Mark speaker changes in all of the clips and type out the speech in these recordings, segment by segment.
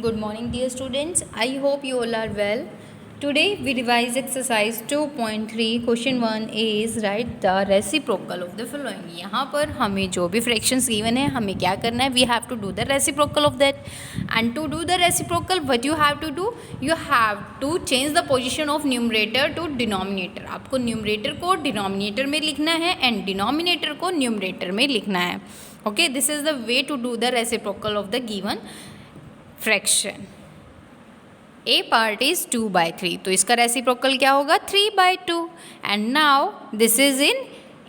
Speaker 1: Good morning, dear students. I hope you all are well. Today we revise exercise 2.3. Question 1 is write the reciprocal of the following. यहाँ पर हमें जो भी fractions given है हमें क्या करना है? We have to do the reciprocal of that. And to do the reciprocal, what you have to do? You have to change the position of numerator to denominator. आपको numerator को denominator में लिखना है and denominator को numerator में लिखना है. Okay, this is the way to do the reciprocal of the given fraction. A part is 2/3, तो इसका रेसिप्रोकल क्या होगा 3/2. And now this is in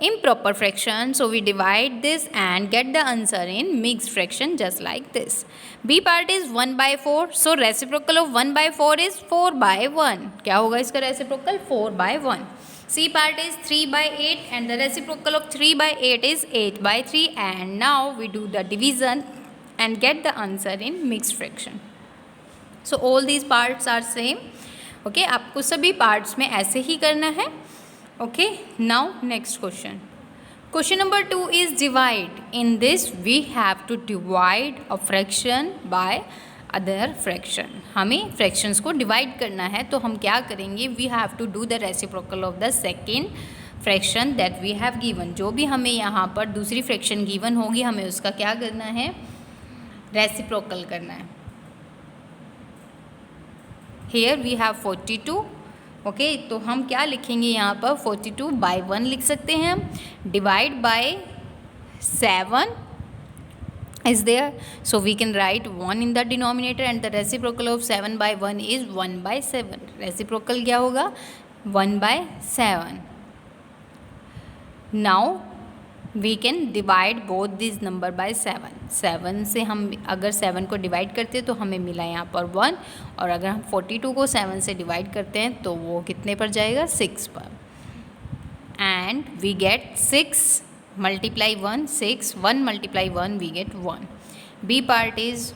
Speaker 1: improper fraction, so we divide this and get the answer in mixed fraction just like this. B part is 1/4, so reciprocal of 1/4 is 4/1. क्या होगा इसका reciprocal 4/1. C part is 3/8 and the reciprocal of 3/8 is 8/3. And now we do the division and get the answer in mixed fraction. So all these parts are same. Okay, आपको सभी parts में ऐसे ही करना है. Okay, now next question. Question number 2 is divide. In this we have to divide a fraction by other fraction. हमें fractions को divide करना है, तो हम क्या करेंगे? We have to do the reciprocal of the second fraction that we have given. जो भी हमें यहाँ पर दूसरी fraction given होगी, हमें उसका क्या करना है? रेसिप्रोकल करना है. Hair we have 42. ओके, तो हम क्या लिखेंगे यहाँ पर 42/1 लिख सकते हैं. Divide by 7 is there, so we can write 1 in the denominator and the reciprocal of 7/1 is 1/7. Reciprocal क्या होगा 1/7. Now we can divide both this number by 7. 7 से हम अगर 7 को डिवाइड करते हैं तो हमें मिला यहाँ पर 1, और अगर हम 42 को 7 से डिवाइड करते हैं तो वो कितने पर जाएगा 6 पर. And we get 6 multiply 1 6, 1 multiply 1 we get 1. B part is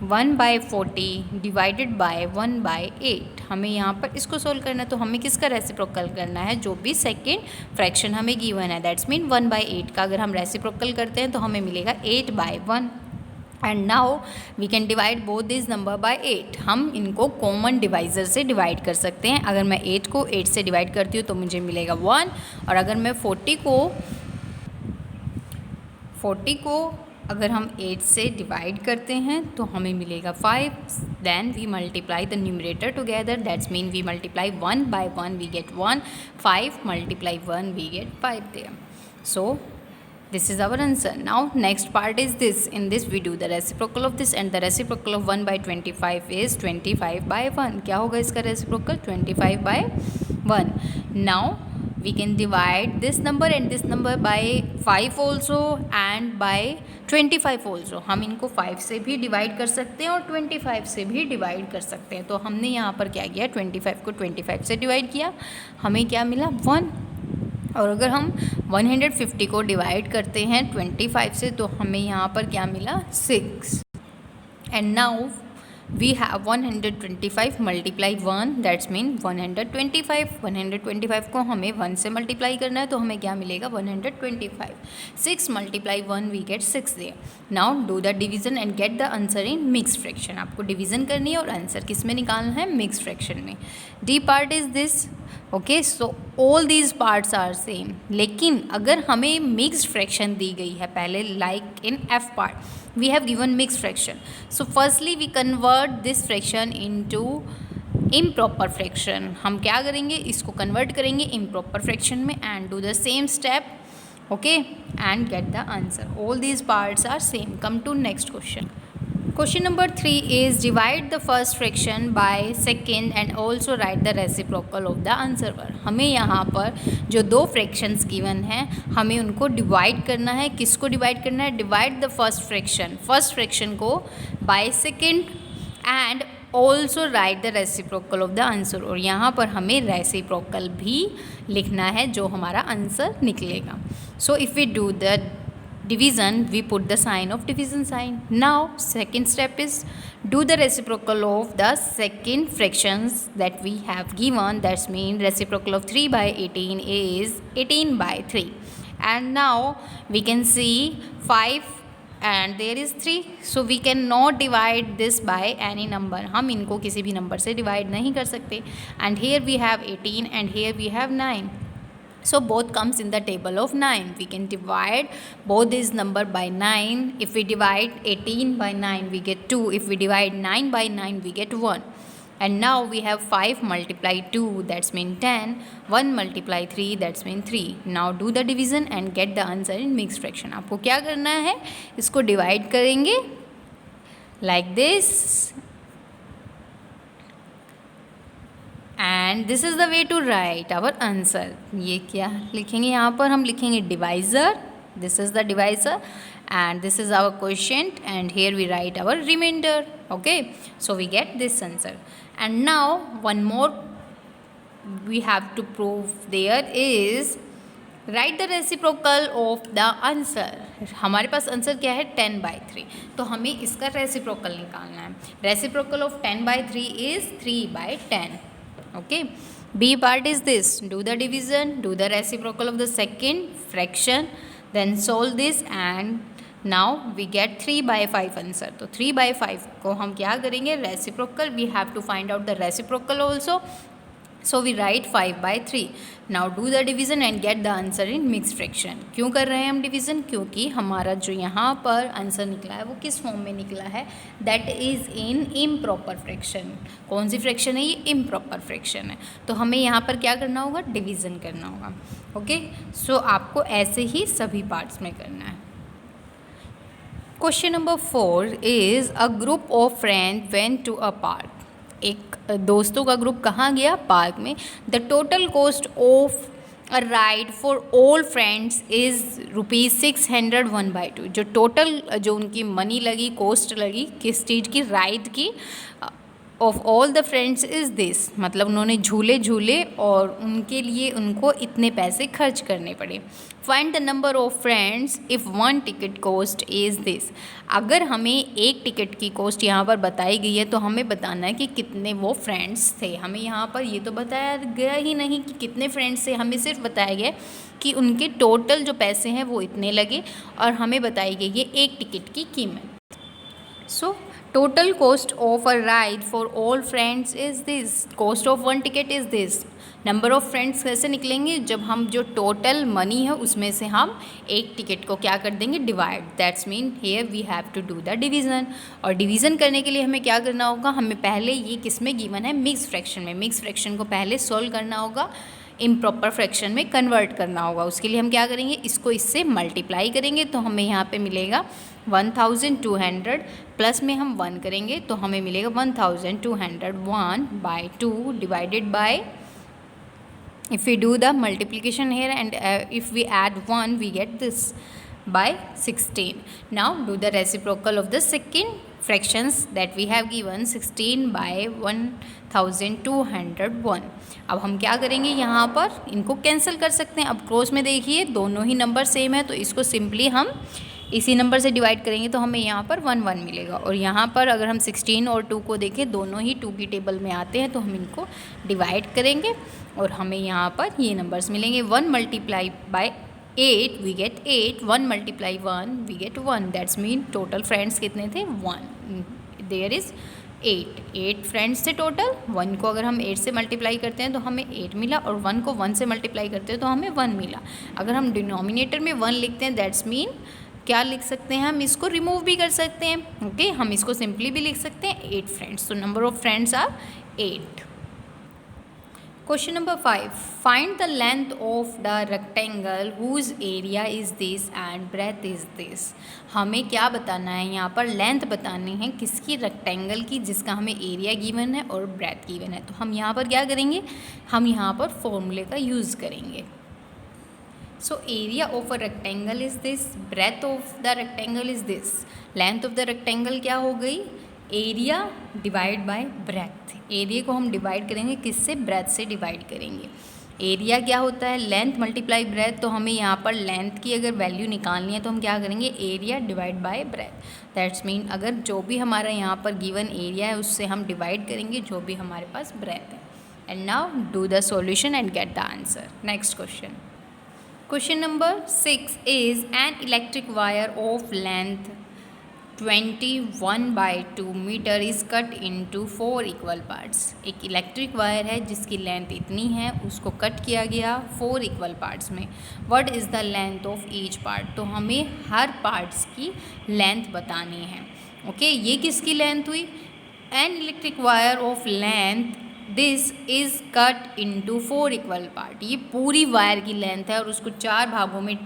Speaker 1: 1/40 divided by 1/8. हमें यहाँ पर इसको सोल्व करना है, तो हमें किसका रेसिप्रोकल करना है? जो भी सेकेंड फ्रैक्शन हमें गिवन है, दैट्स मीन 1/8 का अगर हम रेसिप्रोकल करते हैं तो हमें मिलेगा 8/1. And now we can divide both this number by 8. हम इनको कॉमन डिवाइज़र से डिवाइड कर सकते हैं. अगर मैं 8 को 8 से डिवाइड करती हूँ तो मुझे मिलेगा 1, और अगर मैं 40 को अगर हम 8 से डिवाइड करते हैं तो हमें मिलेगा 5. Then we multiply the numerator together, that's mean we multiply 1/1 we get 1. 5 multiply 1 we get 5 there. So this is our answer. Now next part is this. In this we do the reciprocal of this, and the reciprocal of 1/25 is 25/1. क्या होगा इसका reciprocal 25/1. Now we can divide this number and this number by 5 also and by 25 also. हम इनको 5 से भी divide कर सकते हैं और 25 से भी डिवाइड कर सकते हैं. तो हमने यहाँ पर क्या किया 25 को 25 से डिवाइड किया, हमें क्या मिला 1. और अगर हम 150 को डिवाइड करते हैं 25 से तो हमें यहाँ पर क्या मिला 6. And now we have 125 multiply 1, that's mean 125. 125 को हमें 1 से मल्टीप्लाई करना है तो हमें क्या मिलेगा 125. 6 multiply 1 we get 6 there. Now do the division and get the answer in mix fraction. आपको डिवीजन करनी है और आंसर किस में निकालना है? मिक्स फ्रैक्शन में. D part is this. Okay, so all these parts are same. लेकिन अगर हमें मिक्स्ड फ्रैक्शन दी गई है पहले, like in F part we have given mixed fraction, so firstly we convert this fraction into improper fraction. हम क्या करेंगे, इसको कन्वर्ट करेंगे इम्प्रॉपर फ्रैक्शन में and do the same step. Okay, and get the answer. All these parts are same. Come to next question. Question number 3 is divide the first fraction by second and also write the reciprocal of the answer bar. हमें यहाँ पर जो दो fractions given हैं हमें उनको divide करना है. किसको divide करना है? divide the first fraction को by second and also write the reciprocal of the answer. और यहाँ पर हमें reciprocal भी लिखना है जो हमारा आंसर निकलेगा. So if we do the division, we put the sign of division sign. Now second step is do the reciprocal of the second fractions that we have given, that's mean reciprocal of 3/18 is 18/3. And now we can see 5 and there is 3, so we cannot divide this by any number. हम इनको किसी भी number से divide नहीं कर सकते. And here we have 18 and here we have 9. So both comes in the table of 9. We can divide both these number by 9. If we divide 18 by 9 we get 2. If we divide 9 by 9 we get 1. And now we have 5 multiply 2, that's mean 10. 1 multiply 3, that's mean 3. Now do the division and get the answer in mixed fraction. आपको क्या करना है, इसको divide करेंगे like this, and this is the way to write our answer. ये क्या लिखेंगे, यहाँ पर हम लिखेंगे divisor. This is the divisor and this is our quotient, and here we write our remainder. Okay, so we get this answer. And now one more we have to prove there is write the reciprocal of the answer. हमारे पास answer क्या है 10/3, तो हमें इसका reciprocal निकालना है. Reciprocal of 10/3 is 3/10. Okay, B part is this, do the division, do the reciprocal of the second fraction, then solve this and now we get 3/5 answer. तो 3/5 को हम क्या करेंगे, reciprocal, we have to find out the reciprocal also. So we write 5/3. Now do the division and get the answer in mix fraction. क्यों कर रहे हैं हम डिवीज़न, क्योंकि हमारा जो यहाँ पर आंसर निकला है वो किस फॉर्म में निकला है, that is in improper fraction. कौन सी फ्रैक्शन है ये, इम्प्रॉपर फ्रैक्शन है. तो हमें यहाँ पर क्या करना होगा, डिवीज़न करना होगा. ओके, सो आपको ऐसे ही सभी पार्ट्स में करना है. Question number 4 is a group of friends went to a park. एक दोस्तों का ग्रुप कहाँ गया, पार्क में. The total cost of a ride for all friends is ₹600 1/2. जो टोटल जो उनकी मनी लगी, कॉस्ट लगी किस चीज़ की, राइड की, of all the friends is this. मतलब उन्होंने झूले झूले और उनके लिए उनको इतने पैसे खर्च करने पड़े. Find the number of friends if 1 ticket cost is this. अगर हमें एक टिकट की कॉस्ट यहाँ पर बताई गई है तो हमें बताना है कि कितने वो फ्रेंड्स थे. हमें यहाँ पर ये तो बताया गया ही नहीं कि कितने फ्रेंड्स थे, हमें सिर्फ बताया गया कि उनके टोटल जो पैसे हैं वो इतने लगे और हमें बताई गई है एक टिकट की कीमत. सो total cost of a ride for all friends is this. cost of 1 ticket is this. Number of friends कैसे निकलेंगे, जब हम जो टोटल मनी है उसमें से हम एक टिकट को क्या कर देंगे, divide. That's mean here we have to do the division. और डिवीज़न करने के लिए हमें क्या करना होगा, हमें पहले ये किस में गिवन है, मिक्स फ्रैक्शन में. मिक्स फ्रैक्शन को पहले सोल्व करना होगा, इम्प्रॉपर फ्रैक्शन में कन्वर्ट करना होगा. उसके लिए हम क्या करेंगे, इसको इससे मल्टीप्लाई करेंगे तो हमें यहाँ पे मिलेगा 1200 प्लस में हम 1 करेंगे तो हमें मिलेगा 1201/2 divided by, if we do the multiplication here and if we add 1 we get this by 16. Now do the reciprocal of the second fractions that we have given, 16/1201. अब हम क्या करेंगे, यहाँ पर इनको कैंसिल कर सकते हैं. अब क्रॉस में देखिए दोनों ही नंबर सेम है तो इसको सिंपली हम इसी नंबर से डिवाइड करेंगे तो हमें यहाँ पर 1 1 मिलेगा. और यहाँ पर अगर हम 16 और 2 को देखें दोनों ही 2 की टेबल में आते हैं तो हम इनको डिवाइड करेंगे और हमें यहाँ पर ये नंबर्स मिलेंगे. 1 multiply by 8 we get 8, 1 multiply 1 we get 1. That's mean total friends कितने थे, 1. देयर इज़ 8 फ्रेंड्स थे टोटल. 1 को अगर हम 8 से मल्टीप्लाई करते हैं तो हमें 8 मिला और 1 को 1 से मल्टीप्लाई करते हैं तो हमें 1 मिला. अगर हम डिनोमिनेटर में 1 लिखते हैं दैट्स मीन क्या लिख सकते हैं, हम इसको रिमूव भी कर सकते हैं. ओके, हम इसको सिंपली भी लिख सकते हैं 8 फ्रेंड्स. तो number of friends are 8. Question number 5, find the length of the rectangle whose area is this and breadth is this. हमें क्या बताना है, यहाँ पर लेंथ बतानी है किसकी, रेक्टेंगल की, जिसका हमें एरिया गिवन है और ब्रेथ गिवन है. तो हम यहाँ पर क्या करेंगे, हम यहाँ पर फॉर्मूले का यूज़ करेंगे. So area of a rectangle is this, breadth of the rectangle is this. Length of the rectangle क्या हो गई, area divide by breath. Area को हम डिवाइड करेंगे किससे, ब्रेथ से डिवाइड करेंगे. एरिया क्या होता है, लेंथ मल्टीप्लाई ब्रेथ. तो हमें यहाँ पर लेंथ की अगर वैल्यू निकालनी है तो हम क्या करेंगे, area divide by breath. That's mean अगर जो भी हमारा यहाँ पर गिवन एरिया है उससे हम डिवाइड करेंगे जो भी हमारे पास ब्रेथ है. And now do the solution and get the answer. Next question. Question number 6 is an electric wire of length 21/2 metre is cut into 4 equal parts. एक इलेक्ट्रिक वायर है जिसकी लेंथ इतनी है, उसको कट किया गया 4 इक्वल पार्ट्स में। What is the length of each part? तो हमें हर पार्ट्स की लेंथ बतानी है। ओके, ये किसकी लेंथ हुई? An electric wire of length this is cut into 4 equal part. ये पूरी वायर की लेंथ है और उसको 4 भागों में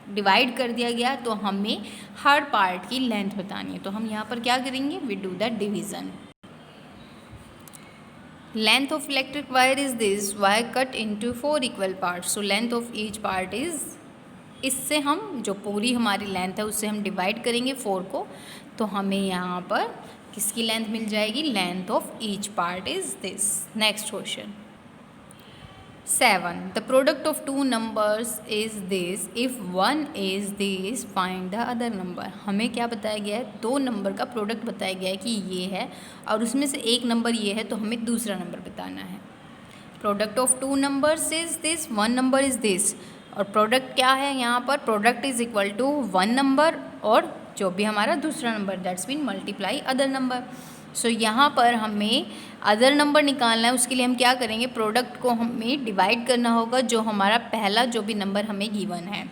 Speaker 1: डिवाइड कर दिया गया, तो हमें हर पार्ट की लेंथ बतानी है। तो हम यहाँ पर क्या करेंगे? We do the division. Length of electric wire is this, wire cut into 4 equal part, so length of each part is, इससे हम जो पूरी हमारी लेंथ है उससे हम डिवाइड करेंगे 4 को, तो हमें यहाँ पर किसकी लेंथ मिल जाएगी? Length of each part is this. Next question 7. The product of two numbers is this. If one is this, find the other number. हमें क्या बताया गया है? 2 नंबर का प्रोडक्ट बताया गया है कि ये है और उसमें से एक नंबर ये है, तो हमें दूसरा नंबर बताना है। Product of 2 numbers is this, 1 number is this, और प्रोडक्ट क्या है यहाँ पर? Product is equal to 1 number और जो भी हमारा दूसरा number, that's mean multiply other number. So यहाँ पर हमें अदर नंबर निकालना है, उसके लिए हम क्या करेंगे? प्रोडक्ट को हमें डिवाइड करना होगा जो हमारा पहला जो भी नंबर हमें गिवन है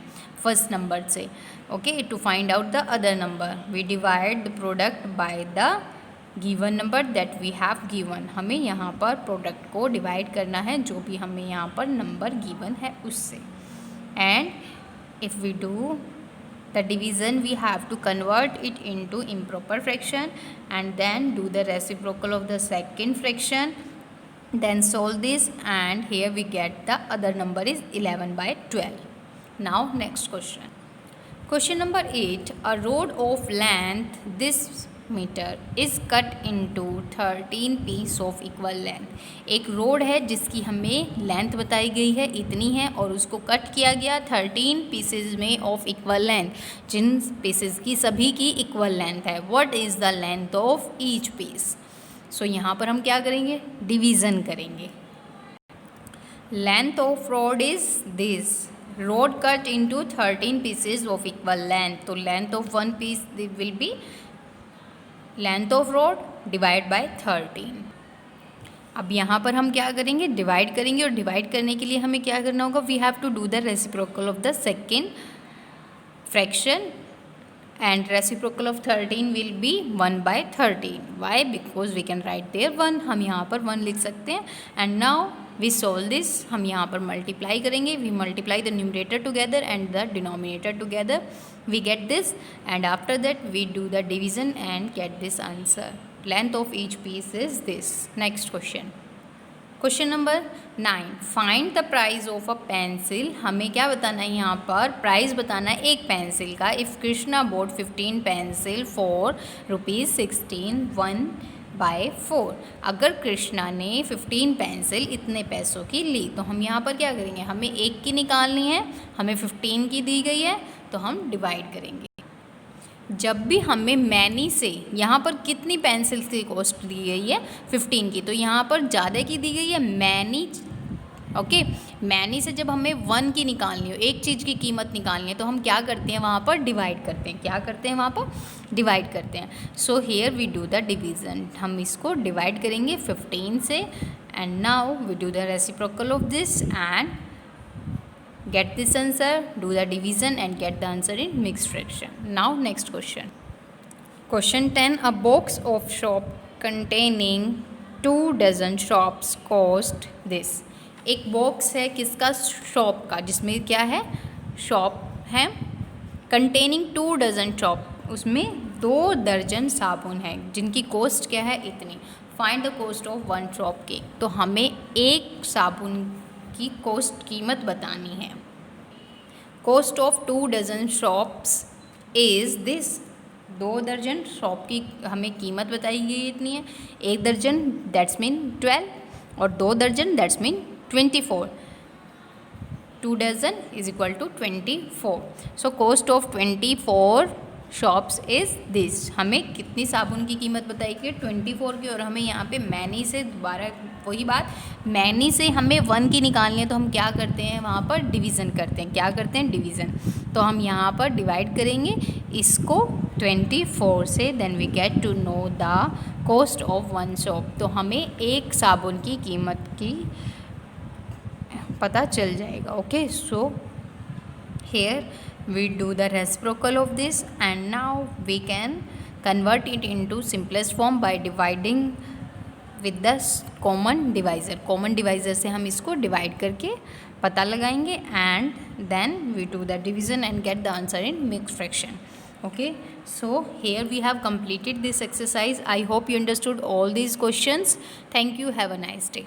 Speaker 1: फर्स्ट नंबर से। Okay, to find out the other number we divide the product by the given number that we have given. हमें यहाँ पर प्रोडक्ट को डिवाइड करना है जो भी हमें यहाँ पर नंबर गिवन है उससे। And if we do the division, we have to convert it into improper fraction and then do the reciprocal of the second fraction, then solve this, and here we get the other number is 11/12. Now next question. Question number 8. A rod of length this meter is cut into 13 piece of equal length. एक road है जिसकी हमें length बताई गई है इतनी है और उसको कट किया गया 13 पीसेज में ऑफ इक्वल लेंथ, जिन पीसेज की सभी की इक्वल लेंथ है। What is the length of each piece? So यहाँ पर हम क्या करेंगे? डिवीज़न करेंगे। Length of rod is this, rod cut into 13 pieces of equal length, तो length of one piece will be length of rod divide by 13। अब यहाँ पर हम क्या करेंगे? डिवाइड करेंगे, और डिवाइड करने के लिए हमें क्या करना होगा? We have to do the reciprocal of the second fraction, and reciprocal of 13 will be 1/13. Why? Because we can write there 1, हम यहाँ पर 1 लिख सकते हैं। and now we solve this, हम यहाँ पर multiply करेंगे, we multiply the numerator together and the denominator together, we get this, and after that we do the division and get this answer. Length of each piece is this. Next question. Question number 9. Find the price of a pencil. हमें क्या बताना है यहाँ पर? Price बताना है एक pencil का। If Krishna boat 15 pencil for ₹16 1/4। अगर कृष्णा ने 15 पेंसिल इतने पैसों की ली, तो हम यहाँ पर क्या करेंगे? हमें एक की निकालनी है, हमें 15 की दी गई है, तो हम डिवाइड करेंगे। जब भी हमें मैनी से यहाँ पर कितनी पेंसिल की कॉस्ट दी गई है? 15 की, तो यहाँ पर ज़्यादा की दी गई है मैनी। ओके, मैनी से जब हमें 1 की निकालनी हो, एक चीज़ की कीमत निकालनी है, तो हम क्या करते हैं? वहाँ पर डिवाइड करते हैं। क्या करते हैं? वहाँ पर डिवाइड करते हैं। So here we do the division, हम इसको डिवाइड करेंगे 15 से, and now we do the reciprocal of this and get this answer, do the division and get the answer in mixed fraction. Now next question. Question 10. A box of shop containing 2 dozen shops cost this. एक box है किसका? Shop का, जिसमें क्या है? Shop है। Containing 2 dozen shop, उसमें 2 दर्जन साबुन है जिनकी कॉस्ट क्या है? इतनी। Find the cost of 1 soap cake. तो हमें एक साबुन की कॉस्ट कीमत बतानी है। Cost of 2 dozen soaps is this, 2 दर्जन शॉप की हमें कीमत बताई गई इतनी है। 1 दर्जन दैट्स मीन 12 और 2 दर्जन that's mean 24। 2 dozen is equal to 24। So cost of 24 soaps is this. हमें कितनी साबुन की कीमत बताएगी 24 की, और हमें यहाँ पे मैनी से दोबारा वही बात, मैनी से हमें 1 की निकालनी है तो हम क्या करते हैं वहाँ पर डिवीज़न करते हैं। क्या करते हैं? डिवीज़न। तो हम यहाँ पर डिवाइड करेंगे इसको 24 से, then we get to know the cost of 1 soap. तो हमें एक साबुन की कीमत की पता चल जाएगा। Okay, so here we do the reciprocal of this, and now we can convert it into simplest form by dividing with the common divisor। common divisor से हम इसको divide करके पता लगाएंगे, and then we do the division and get the answer in mixed fraction। okay, so here we have completed this exercise। I hope you understood all these questions। thank you, have a nice day।